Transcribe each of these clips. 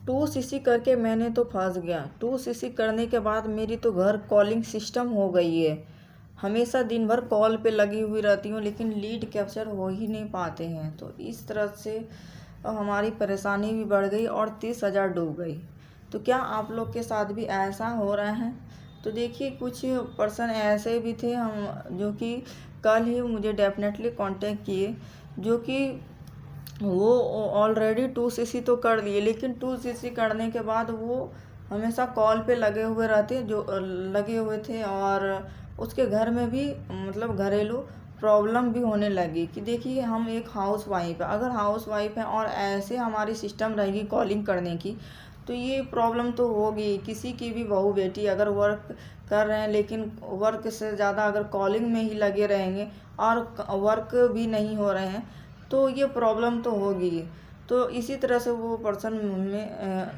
2cc करके मैंने तो फंस गया। 2cc करने के बाद मेरी तो घर कॉलिंग सिस्टम हो गई है। हमेशा दिन भर कॉल पे लगी हुई रहती हूँ, लेकिन लीड कैप्चर हो ही नहीं पाते हैं। तो इस तरह से हमारी परेशानी भी बढ़ गई और 30,000 डूब गई। तो क्या आप लोग के साथ भी ऐसा हो रहा है? तो देखिए, कुछ पर्सन ऐसे भी थे हम जो कि कल ही मुझे डेफिनेटली कांटेक्ट किए, जो कि वो ऑलरेडी 2cc तो कर लिए, लेकिन 2cc करने के बाद वो हमेशा कॉल पे लगे हुए थे और उसके घर में भी मतलब घरेलू प्रॉब्लम भी होने लगी। कि देखिए, हम एक हाउस वाइफ है, अगर हाउस वाइफ है और ऐसे हमारी सिस्टम रहेगी कॉलिंग करने की, तो ये प्रॉब्लम तो होगी। किसी की भी बहू बेटी अगर वर्क कर रहे हैं, लेकिन वर्क से ज़्यादा अगर कॉलिंग में ही लगे रहेंगे और वर्क भी नहीं हो रहे हैं, तो ये प्रॉब्लम तो होगी। तो इसी तरह से वो पर्सन में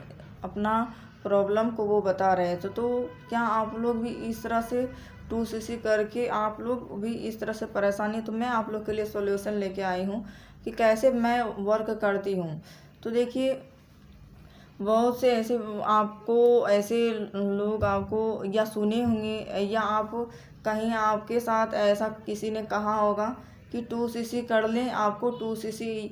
अपना प्रॉब्लम को वो बता रहे थे। तो क्या आप लोग भी इस तरह से 2cc करके आप लोग भी इस तरह से परेशानी, तो मैं आप लोग के लिए सॉल्यूशन लेके आई हूँ कि कैसे मैं वर्क करती हूँ। तो देखिए, बहुत से ऐसे लोग आपको या सुने होंगे या आप कहीं आपके साथ ऐसा किसी ने कहा होगा कि 2cc कर लें। आपको 2cc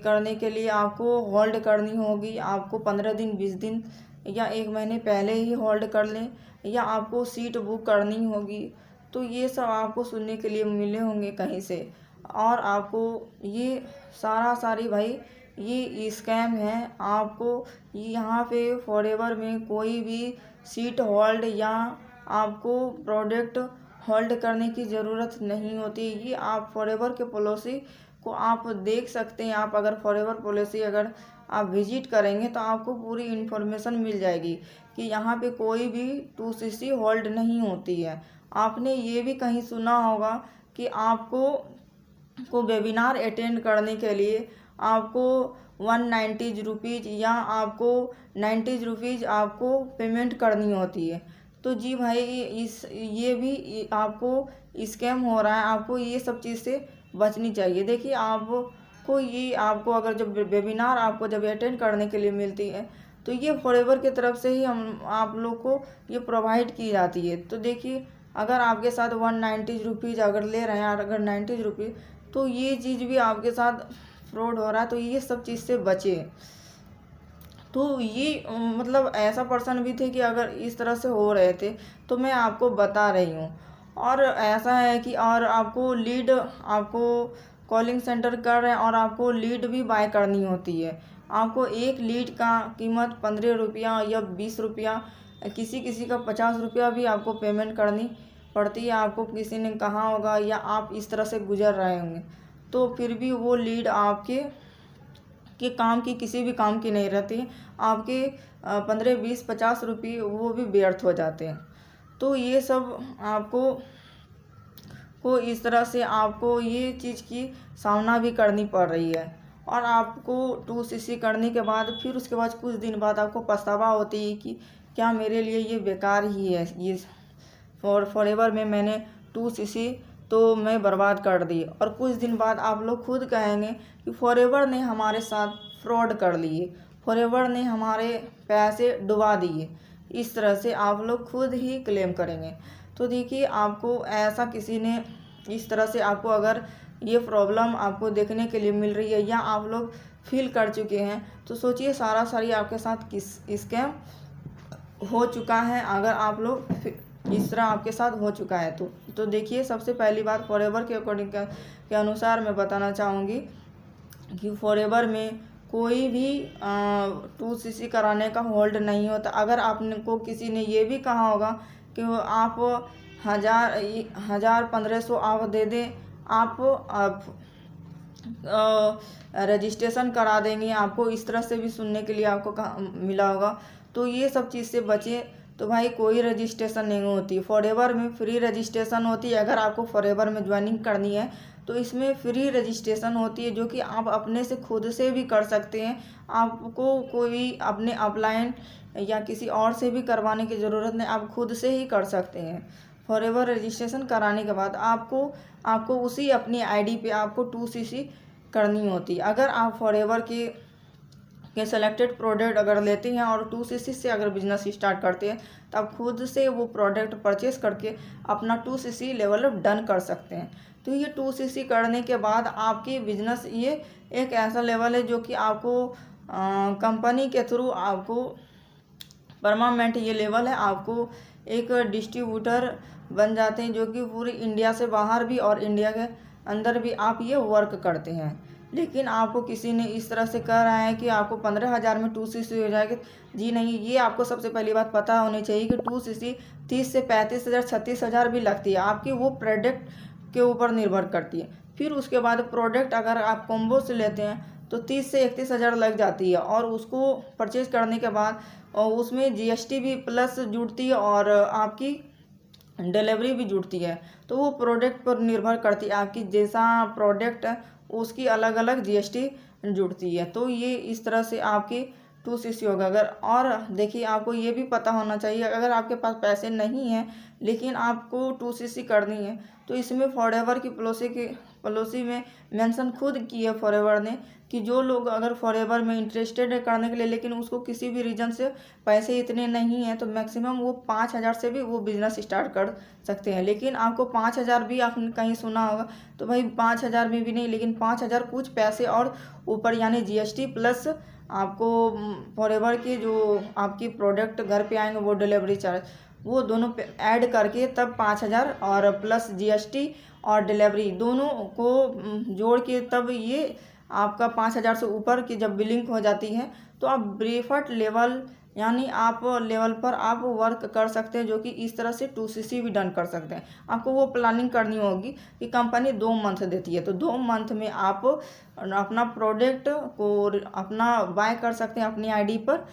करने के लिए आपको होल्ड करनी होगी, आपको 15 दिन 20 दिन या 1 महीने पहले ही होल्ड कर लें, या आपको सीट बुक करनी होगी। तो ये सब आपको सुनने के लिए मिले होंगे कहीं से। और आपको ये सारी भाई ये स्कैम है। आपको यहाँ पे फॉरएवर में कोई भी सीट होल्ड या आपको प्रोडक्ट होल्ड करने की ज़रूरत नहीं होती। ये आप फॉरएवर के पॉलिसी को आप देख सकते हैं। आप अगर फॉरएवर पॉलिसी अगर आप विजिट करेंगे तो आपको पूरी इन्फॉर्मेशन मिल जाएगी कि यहाँ पे कोई भी 2cc होल्ड नहीं होती है। आपने ये भी कहीं सुना होगा कि आपको वेबिनार अटेंड करने के लिए आपको 190 रुपीज़ या आपको 90 रुपीज़ आपको पेमेंट करनी होती है। तो जी भाई, ये भी आपको स्कैम हो रहा है। आपको ये सब चीज़ से बचनी चाहिए। देखिए, आपको अगर जब वेबिनार आपको जब अटेंड करने के लिए मिलती है, तो ये फॉरएवर की तरफ से ही हम आप लोग को ये प्रोवाइड की जाती है। तो देखिए, अगर आपके साथ 190 रुपीज़ अगर ले रहे हैं और अगर 90 रुपीज़, तो ये चीज़ भी आपके साथ फ्रॉड हो रहा है। तो ये सब चीज़ से बचे। तो ये मतलब ऐसा पर्सन भी थे कि अगर इस तरह से हो रहे थे, तो मैं आपको बता रही हूँ। और ऐसा है कि और आपको कॉलिंग सेंटर कर रहे हैं और आपको लीड भी बाय करनी होती है। आपको एक लीड का कीमत 15 रुपया या 20 रुपया, किसी किसी का 50 रुपया भी आपको पेमेंट करनी पड़ती है। आपको किसी ने कहा होगा या आप इस तरह से गुजर रहे होंगे, तो फिर भी वो लीड आपके काम की, किसी भी काम की नहीं रहती। आपके 15 20 50 रुपये वो भी व्यर्थ हो जाते हैं। तो ये सब इस तरह से आपको ये चीज़ की सामना भी करनी पड़ रही है। और आपको 2cc करने के बाद फिर उसके बाद कुछ दिन बाद आपको पछतावा होती है कि क्या मेरे लिए ये बेकार ही है। ये फॉरएवर में मैंने 2cc तो मैं बर्बाद कर दी। और कुछ दिन बाद आप लोग खुद कहेंगे कि फॉरएवर ने हमारे साथ फ्रॉड कर लिए, फॉरएवर ने हमारे पैसे डुबा दिए। इस तरह से आप लोग खुद ही क्लेम करेंगे। तो देखिए, आपको ऐसा किसी ने इस तरह से आपको अगर ये प्रॉब्लम आपको देखने के लिए मिल रही है या आप लोग फील कर चुके हैं, तो सोचिए सारी आपके साथ किस स्कैम हो चुका है। अगर आप लोग इस तरह आपके साथ हो चुका है तो देखिए, सबसे पहली बात फॉरएवर के अकॉर्डिंग के अनुसार मैं बताना चाहूँगी कि फॉरएवर में कोई भी 2cc कराने का होल्ड नहीं होता। अगर आपको किसी ने ये भी कहा होगा कि आप 1500 आप दे दें, आप रजिस्ट्रेशन करा देंगे, आपको इस तरह से भी सुनने के लिए आपको मिला होगा। तो ये सब चीज़ से बचें। तो भाई, कोई रजिस्ट्रेशन नहीं होती फॉरएवर में, फ्री रजिस्ट्रेशन होती है। अगर आपको फॉरएवर में ज्वाइनिंग करनी है तो इसमें फ्री रजिस्ट्रेशन होती है, जो कि आप अपने से खुद से भी कर सकते हैं। आपको कोई अपने अपलाइन या किसी और से भी करवाने की ज़रूरत नहीं, आप खुद से ही कर सकते हैं। फॉरएवर रजिस्ट्रेशन कराने के बाद आपको उसी अपनी आईडी पे आपको 2cc करनी होती है। अगर आप फॉरएवर के के सेलेक्टेड प्रोडक्ट अगर लेते हैं और 2cc से अगर बिजनेस स्टार्ट करते हैं तो आप खुद से वो प्रोडक्ट परचेस करके अपना 2cc लेवल डन कर सकते हैं। तो ये 2cc करने के बाद आपकी बिजनेस ये एक ऐसा लेवल है जो कि आपको कंपनी के थ्रू आपको परमानेंट ये लेवल है, आपको एक डिस्ट्रीब्यूटर बन जाते हैं जो कि पूरी इंडिया से बाहर भी और इंडिया के अंदर भी आप ये वर्क करते हैं। लेकिन आपको किसी ने इस तरह से कह रहा है कि आपको 15,000 में 2cc हो जाएगी, जी नहीं। ये आपको सबसे पहली बात पता होनी चाहिए कि 2cc 30 से 35,000 36,000 भी लगती है, आपकी वो प्रोडक्ट के ऊपर निर्भर करती है। फिर उसके बाद प्रोडक्ट अगर आप कॉम्बो से लेते हैं तो 30 से 31,000 लग जाती है, और उसको परचेज करने के बाद और उसमें जीएसटी भी प्लस जुड़ती है और आपकी डिलीवरी भी जुड़ती है। तो वो प्रोडक्ट पर निर्भर करती है, आपकी जैसा प्रोडक्ट है उसकी अलग अलग जीएसटी जुड़ती है। तो ये इस तरह से आपकी 2cc होगा। अगर और देखिए, आपको ये भी पता होना चाहिए, अगर आपके पास पैसे नहीं हैं लेकिन आपको 2cc करनी है तो इसमें फॉरएवर की पॉलिसी में मेंशन खुद की है फॉरएवर ने कि जो लोग अगर फॉरएवर में इंटरेस्टेड है करने के लिए लेकिन उसको किसी भी रीज़न से पैसे इतने नहीं हैं तो मैक्सिमम वो 5,000 से भी वो बिज़नेस स्टार्ट कर सकते हैं। लेकिन आपको 5,000 भी आपने कहीं सुना होगा तो भाई 5,000 में भी नहीं, लेकिन 5,000 कुछ पैसे और ऊपर यानी जीएसटी प्लस आपको फॉरएवर के जो आपकी प्रोडक्ट घर पे आएंगे वो डिलीवरी चार्ज वो दोनों पे ऐड करके तब 5,000 और प्लस जीएसटी और डिलीवरी दोनों को जोड़ के तब ये आपका 5,000 से ऊपर की जब बिलिंग हो जाती है तो आप ब्रीफर्ट लेवल यानी आप लेवल पर आप वर्क कर सकते हैं, जो कि इस तरह से 2cc भी डन कर सकते हैं। आपको वो प्लानिंग करनी होगी कि कंपनी 2 मंथ देती है तो 2 मंथ में आप अपना प्रोडक्ट को अपना बाय कर सकते हैं अपनी आईडी पर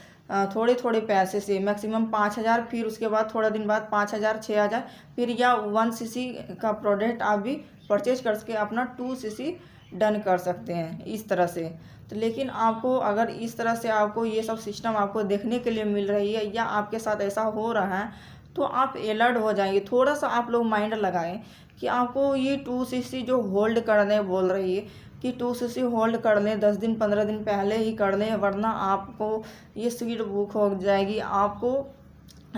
थोड़े थोड़े पैसे से, मैक्सिमम 5,000, फिर उसके बाद थोड़ा दिन बाद 5,000 6,000, फिर या 1cc का प्रोडक्ट आप भी परचेज करके अपना 2cc डन कर सकते हैं इस तरह से। तो लेकिन आपको अगर इस तरह से आपको ये सब सिस्टम आपको देखने के लिए मिल रही है या आपके साथ ऐसा हो रहा है तो आप अलर्ट हो जाएंगे। थोड़ा सा आप लोग माइंड लगाएं कि आपको ये 2cc जो होल्ड करने बोल रही है कि 2cc होल्ड कर लें, 10 दिन 15 दिन पहले ही कर लें, वरना आपको ये सीट बुक हो जाएगी, आपको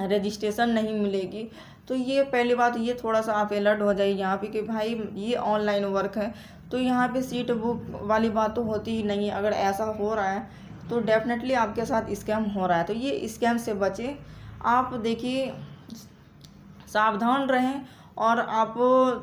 रजिस्ट्रेशन नहीं मिलेगी। तो ये पहली बात, ये थोड़ा सा आप अलर्ट हो जाइए यहाँ पे कि भाई ये ऑनलाइन वर्क है तो यहाँ पे सीट बुक वाली बात तो होती ही नहीं है। अगर ऐसा हो रहा है तो डेफिनेटली आपके साथ स्कैम हो रहा है, तो ये स्कैम से बचें। आप देखिए सावधान रहें और आप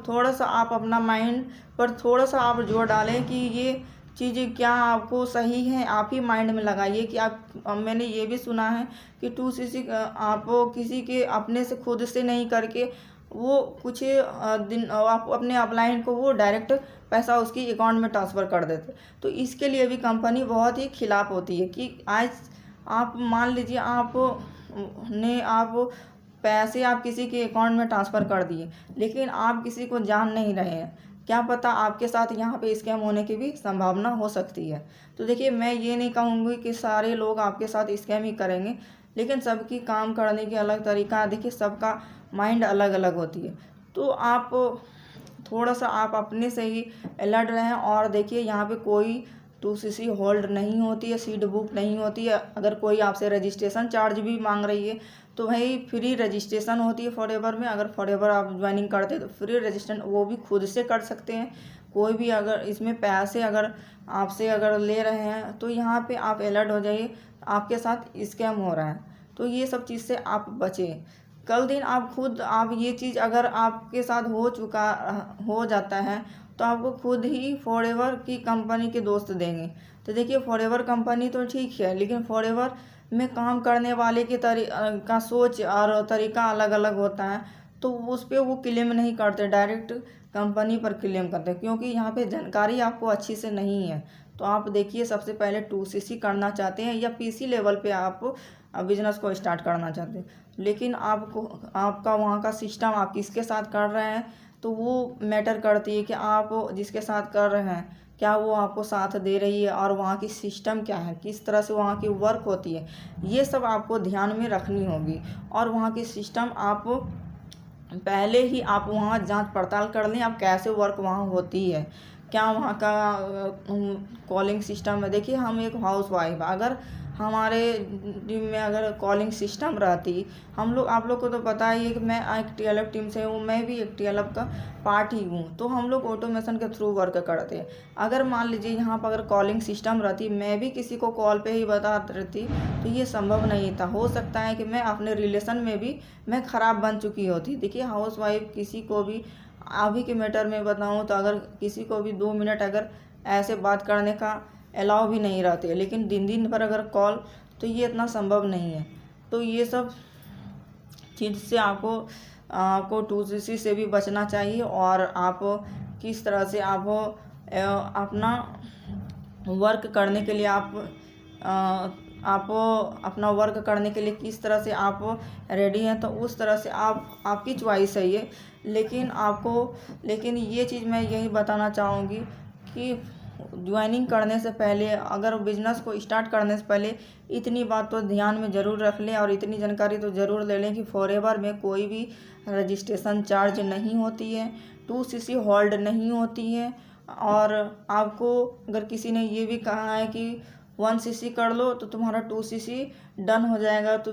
थोड़ा सा आप अपना माइंड पर थोड़ा सा आप जोर डालें कि ये चीज़ें क्या आपको सही है, आप ही माइंड में लगाइए कि आप मैंने ये भी सुना है कि 2cc आप किसी के अपने से खुद से नहीं करके वो कुछ दिन आप अपने अपलाइन को वो डायरेक्ट पैसा उसकी अकाउंट में ट्रांसफ़र कर देते। तो इसके लिए भी कंपनी बहुत ही खिलाफ होती है कि आज आप मान लीजिए आप पैसे आप किसी के अकाउंट में ट्रांसफ़र कर दिए लेकिन आप किसी को जान नहीं रहे हैं, क्या पता आपके साथ यहाँ पे स्कैम होने की भी संभावना हो सकती है। तो देखिए, मैं ये नहीं कहूँगी कि सारे लोग आपके साथ स्कैम ही करेंगे, लेकिन सबकी काम करने की अलग तरीका है। देखिए, सबका माइंड अलग अलग होती है, तो आप थोड़ा सा आप अपने से ही अलर्ट रहें। और देखिए, यहाँ पे कोई 2cc होल्ड नहीं होती है, सीट बुक नहीं होती है। अगर कोई आपसे रजिस्ट्रेशन चार्ज भी मांग रही है तो भाई फ्री रजिस्ट्रेशन होती है फॉरएवर में। अगर फॉरएवर आप ज्वाइनिंग करते हैं तो फ्री रजिस्ट्रेशन वो भी खुद से कर सकते हैं। कोई भी अगर इसमें पैसे अगर आपसे अगर ले रहे हैं तो यहाँ पे आप अलर्ट हो जाइए, आपके साथ स्कैम हो रहा है। तो ये सब चीज़ से आप बचें। कल दिन आप खुद आप ये चीज़ अगर आपके साथ हो जाता है तो आपको खुद ही फॉरएवर की कंपनी के दोस्त देंगे। तो देखिए, फॉरएवर कंपनी तो ठीक है लेकिन फॉरएवर में काम करने वाले के का सोच और तरीका अलग अलग होता है, तो उस पर वो क्लेम नहीं करते, डायरेक्ट कंपनी पर क्लेम करते हैं क्योंकि यहाँ पे जानकारी आपको अच्छी से नहीं है। तो आप देखिए, सबसे पहले 2cc करना चाहते हैं या पीसी लेवल पे आप बिजनेस को स्टार्ट करना चाहते हैं, लेकिन आपका वहाँ का सिस्टम आप किसके साथ कर रहे हैं तो वो मैटर करती है कि आप जिसके साथ कर रहे हैं क्या वो आपको साथ दे रही है और वहाँ की सिस्टम क्या है, किस तरह से वहाँ की वर्क होती है, ये सब आपको ध्यान में रखनी होगी। और वहाँ की सिस्टम आप पहले ही आप वहाँ जांच पड़ताल कर लें, आप कैसे वर्क वहाँ होती है, क्या वहाँ का कॉलिंग सिस्टम है। देखिए हम एक हाउस वाइफ, अगर हमारे टीम में अगर कॉलिंग सिस्टम रहती, हम लोग, आप लोग को तो पता ही है कि मैं एक TLF टीम से हूँ, मैं भी एक TLF का पार्ट ही हूँ, तो हम लोग ऑटोमेशन के थ्रू वर्क करते हैं। अगर मान लीजिए यहाँ पर अगर कॉलिंग सिस्टम रहती, मैं भी किसी को कॉल पे ही बता रहती, तो ये संभव नहीं था। हो सकता है कि मैं अपने रिलेशन में भी मैं ख़राब बन चुकी होती। देखिए हाउस वाइफ किसी को भी, अभी के मैटर में बताऊँ तो अगर किसी को भी 2 मिनट अगर ऐसे बात करने का अलाउ भी नहीं रहते, लेकिन दिन दिन भर अगर कॉल, तो ये इतना संभव नहीं है। तो ये सब चीज़ से आपको 2CC से भी बचना चाहिए, और आप किस तरह से आप अपना वर्क करने के लिए आप अपना वर्क करने के लिए किस तरह से आप रेडी हैं, तो उस तरह से आपकी चॉइस है ये। लेकिन ये चीज़ मैं यही बताना चाहूँगी कि ज्वाइनिंग करने से पहले, अगर बिजनेस को स्टार्ट करने से पहले इतनी बात तो ध्यान में ज़रूर रख लें, और इतनी जानकारी तो ज़रूर ले लें कि फॉरएवर में कोई भी रजिस्ट्रेशन चार्ज नहीं होती है, 2CC होल्ड नहीं होती है। और आपको अगर किसी ने ये भी कहा है कि 1CC कर लो तो तुम्हारा 2CC डन हो जाएगा, तो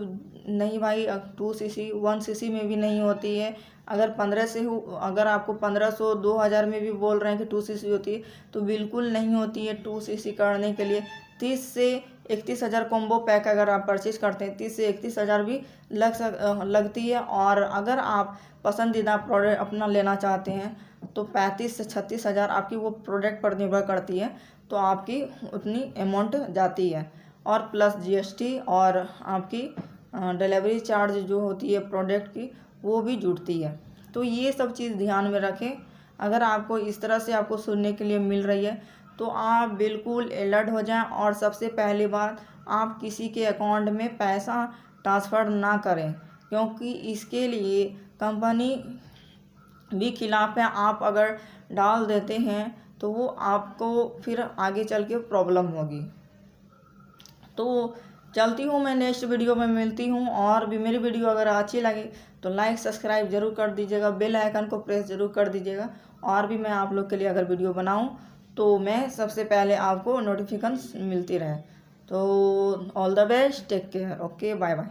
नहीं भाई, 2CC 1CC में भी नहीं होती है। अगर 15 से अगर आपको 1500 2000 में भी बोल रहे हैं कि 2CC होती है, तो बिल्कुल नहीं होती है। 2CC करने के लिए 30 से 31 हज़ार कॉम्बो पैक अगर आप परचेज करते हैं, 30 से 31 हज़ार भी लगती है। और अगर आप पसंदीदा प्रोडक्ट अपना लेना चाहते हैं, तो 35 से 36 हज़ार आपकी वो प्रोडक्ट पर निर्भर करती है, तो आपकी उतनी अमाउंट जाती है। और प्लस GST और आपकी डिलीवरी चार्ज जो होती है प्रोडक्ट की, वो भी जुड़ती है। तो ये सब चीज़ ध्यान में रखें। अगर आपको इस तरह से आपको सुनने के लिए मिल रही है, तो आप बिल्कुल अलर्ट हो जाएं। और सबसे पहली बात, आप किसी के अकाउंट में पैसा ट्रांसफ़र ना करें, क्योंकि इसके लिए कंपनी भी खिलाफ है। आप अगर डाल देते हैं तो वो आपको फिर आगे चल के प्रॉब्लम होगी। तो चलती हूँ, मैं नेक्स्ट वीडियो में मिलती हूँ। और भी मेरी वीडियो अगर अच्छी लगे तो लाइक सब्सक्राइब ज़रूर कर दीजिएगा, बेल आइकन को प्रेस ज़रूर कर दीजिएगा। और भी मैं आप लोग के लिए अगर वीडियो बनाऊँ तो मैं सबसे पहले आपको नोटिफिकेशन मिलती रहे। तो all the best, take care, okay, bye bye.